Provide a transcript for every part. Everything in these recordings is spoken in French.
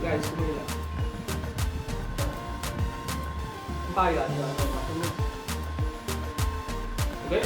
guys, tuloy lang. Kaya, okay?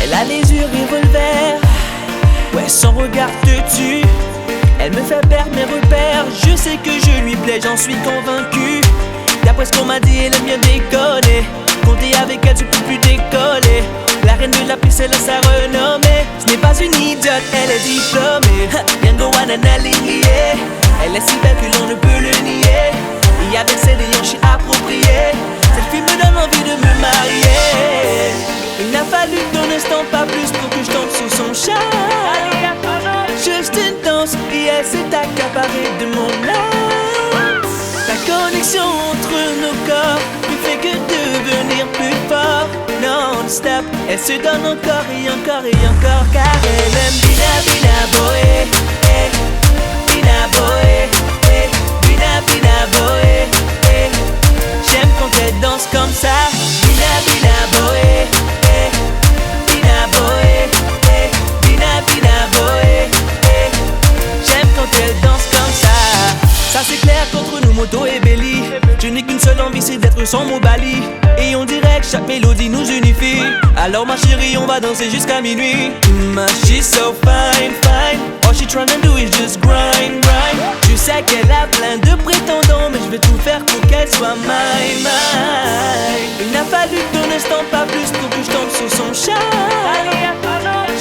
Elle a les yeux revolver, ouais son regard te tue. Elle me fait perdre mes repères, je sais que je lui plais, j'en suis convaincu. D'après ce qu'on m'a dit, elle aime bien déconner. Compter avec elle, tu peux plus décoller. La reine de la piste, elle a sa renommée. Ce n'est pas une idiote, elle est diplômée. Yango Wanana liée. Elle est si belle que l'on ne peut le nier. Et avec ses liens, je suis approprié. Cette fille me donne envie de me marier. Il n'a fallu qu'un instant, pas plus, pour que je tombe sous son charme. Juste une danse, et elle s'est accaparée de mon âme. La connexion entre nos corps ne fait que devenir plus fort. Non-stop, elle se donne encore et encore et encore. Car elle aime Bina Bina Boé, Bina Boé, Bina Bina Boé. J'aime quand elle danse comme ça. Bina Bina Boé, Bina Boé, Bina Bina Boé. J'aime quand elle danse comme ça. Ça c'est clair qu'entre nous Moto et Belly, je n'ai qu'une seule envie, c'est d'être son mot Bali. Et on dirait que chaque mélodie nous unifie. Alors ma chérie, on va danser jusqu'à minuit. She's so fine, fine. All she tryna do is just grind, grind. Je sais qu'elle a plein de prétendants, mais je vais tout faire pour qu'elle soit mine, mine. Il n'a fallu qu'un instant, pas plus, pour que je tombe sous son charme.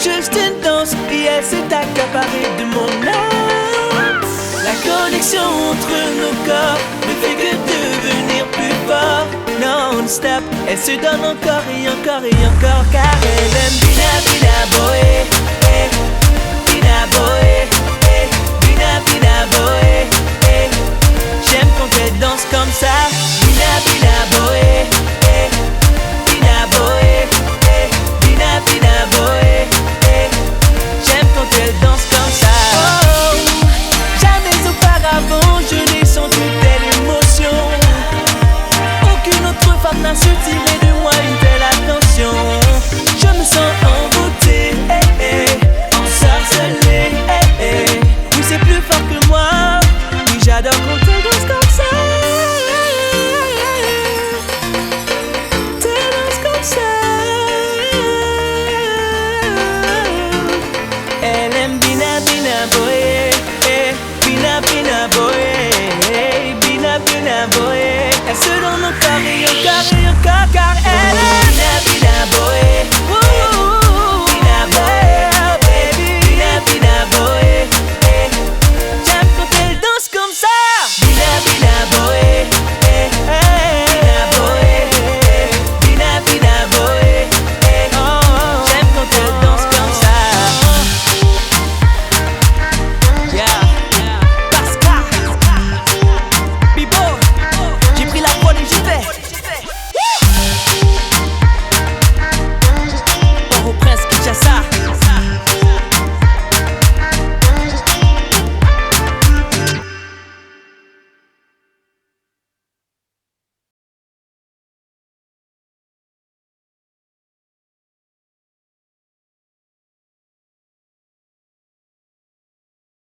Juste une danse, et elle s'est accaparée de mon âme. La connexion entre nos corps ne fait que devenir plus fort. Non-stop, elle se donne encore et encore et encore. Car elle aime Bina Bina Boé, Bina Boé, Bina Bina Boé. J'aime quand elle danse comme ça. Bina Bina Boé, Bina Boé, Bina Bina Boé. J'aime quand elle danse comme ça. Oh, jamais auparavant je n'ai senti telle émotion. Aucune autre femme n'a su tirer de moi une telle attention. Je me sens envoûté, ensorcelé. Oui, c'est plus fort que moi. Oui, j'adore quand elle danse comme ça. Elle danse comme ça. Elle aime Bina Bina Boé.